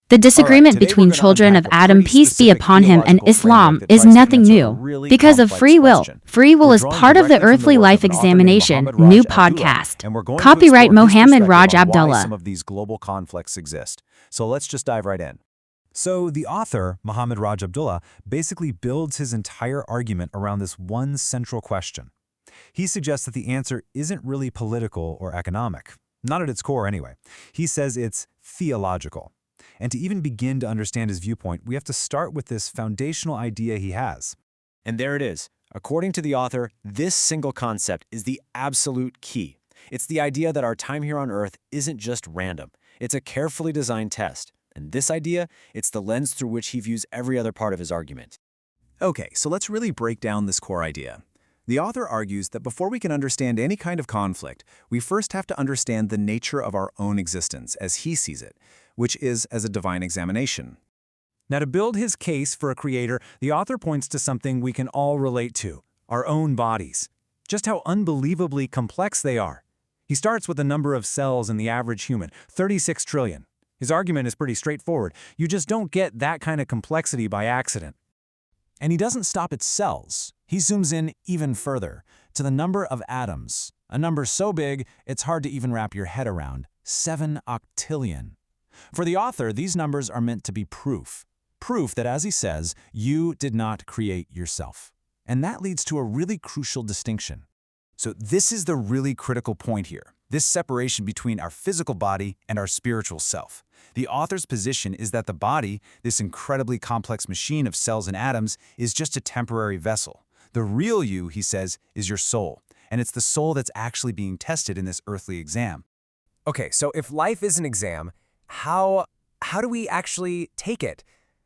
The All right, disagreement today we're between going to children unpack of a Adam, pretty peace be specific upon him, and theological Islam framework that is tries to nothing answer a new. really Because of complex free will. question. Free will We're is drawing part of the directly from the earthly work life of an author named examination. Mohammed New Abdullah, podcast. and we're going to Copyright explore his Mohammed perspective on why Abdullah. some of these global conflicts exist. So let's just dive right in. So the author, Mohammed Abdullah, basically builds his entire argument around this one central question. He suggests that the answer isn't really political or economic. Not at its core, anyway. He says it's theological. And to even begin to understand his viewpoint, we have to start with this foundational idea he has. And there it is. According to the author, this single concept is the absolute key. It's the idea that our time here on Earth isn't just random. It's a carefully designed test. And this idea, it's the lens through which he views every other part of his argument. Okay, so let's really break down this core idea. The author argues that before we can understand any kind of conflict, we first have to understand the nature of our own existence as he sees it, which is as a divine examination. Now, to build his case for a creator, the author points to something we can all relate to, our own bodies. Just how unbelievably complex they are. He starts with the number of cells in the average human, 36 trillion. His argument is pretty straightforward. You just don't get that kind of complexity by accident. And he doesn't stop at cells. He zooms in even further, to the number of atoms, a number so big it's hard to even wrap your head around, 7 octillion. For the author, these numbers are meant to be proof. Proof that, as he says, you did not create yourself. And that leads to a really crucial distinction. So this is the really critical point here, this separation between our physical body and our spiritual self. The author's position is that the body, this incredibly complex machine of cells and atoms, is just a temporary vessel. The real you, he says, is your soul, and it's the soul that's actually being tested in this earthly exam. Okay, so if life is an exam, how do we actually take it?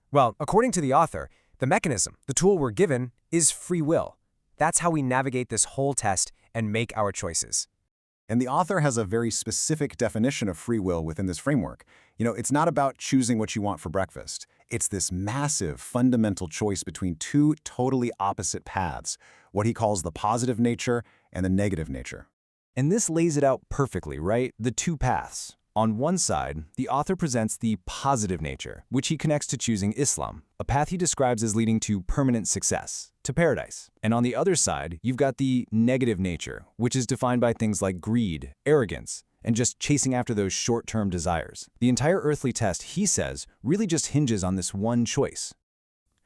Well, according to the author, the mechanism, the tool we're given, is free will. That's how we navigate this whole test and make our choices. And the author has a very specific definition of free will within this framework. It's not about choosing what you want for breakfast. It's this massive, fundamental choice between two totally opposite paths, what he calls the positive nature and the negative nature. And this lays it out perfectly, right? The two paths. On one side, the author presents the positive nature, which he connects to choosing Islam, a path he describes as leading to permanent success, to paradise. And on the other side, you've got the negative nature, which is defined by things like greed, arrogance, and just chasing after those short-term desires. The entire earthly test, he says, really just hinges on this one choice.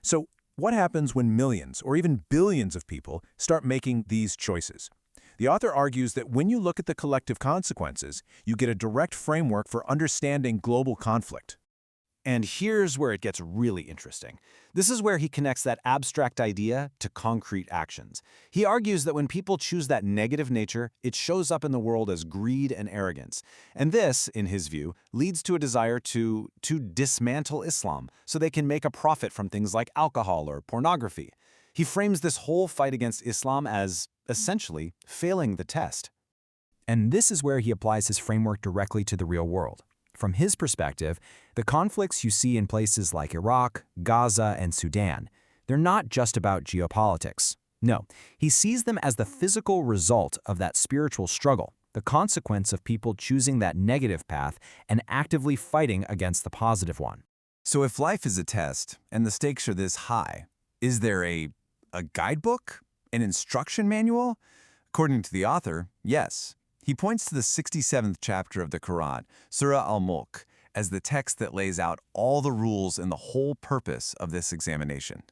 So, what happens when millions or even billions of people start making these choices? The author argues that when you look at the collective consequences, you get a direct framework for understanding global conflict. And here's where it gets really interesting. This is where he connects that abstract idea to concrete actions. He argues that when people choose that negative nature, it shows up in the world as greed and arrogance. And this, in his view, leads to a desire to dismantle Islam so they can make a profit from things like alcohol or pornography. He frames this whole fight against Islam as, essentially, failing the test. And this is where he applies his framework directly to the real world. From his perspective, the conflicts you see in places like Iraq, Gaza, and Sudan, they're not just about geopolitics. No, he sees them as the physical result of that spiritual struggle, the consequence of people choosing that negative path and actively fighting against the positive one. So if life is a test and the stakes are this high, is there a guidebook? An instruction manual? According to the author, yes. He points to the 67th chapter of the Quran, Surah Al-Mulk, as the text that lays out all the rules and the whole purpose of this examination.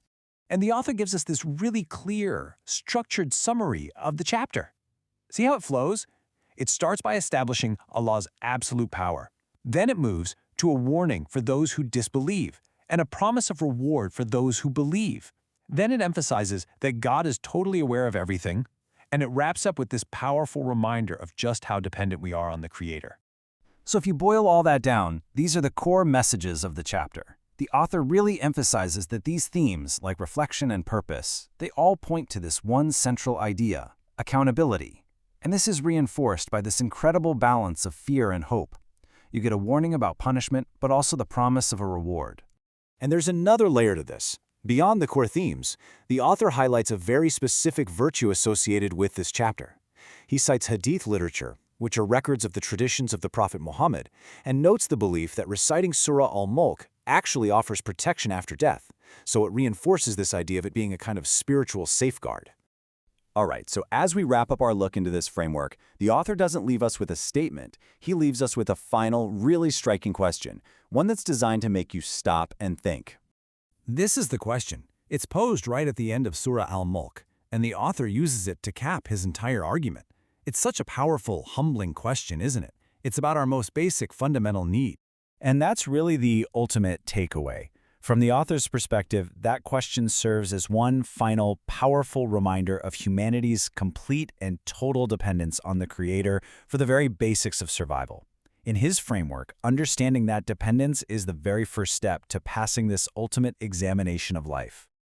And the author gives us this really clear, structured summary of the chapter. See how it flows? It starts by establishing Allah's absolute power. Then it moves to a warning for those who disbelieve and a promise of reward for those who believe. Then it emphasizes that God is totally aware of everything, and it wraps up with this powerful reminder of just how dependent we are on the Creator. So if you boil all that down, these are the core messages of the chapter. The author really emphasizes that these themes, like reflection and purpose, they all point to this one central idea, accountability. And this is reinforced by this incredible balance of fear and hope. You get a warning about punishment, but also the promise of a reward. And there's another layer to this. Beyond the core themes, the author highlights a very specific virtue associated with this chapter. He cites hadith literature, which are records of the traditions of the Prophet Muhammad, and notes the belief that reciting Surah Al-Mulk actually offers protection after death, so it reinforces this idea of it being a kind of spiritual safeguard. All right, so as we wrap up our look into this framework, the author doesn't leave us with a statement. He leaves us with a final, really striking question, one that's designed to make you stop and think. This is the question. It's posed right at the end of Surah Al-Mulk, and the author uses it to cap his entire argument. It's such a powerful, humbling question, isn't it? It's about our most basic fundamental need. And that's really the ultimate takeaway. From the author's perspective, that question serves as one final, powerful reminder of humanity's complete and total dependence on the Creator for the very basics of survival. In his framework, understanding that dependence is the very first step to passing this ultimate examination of life.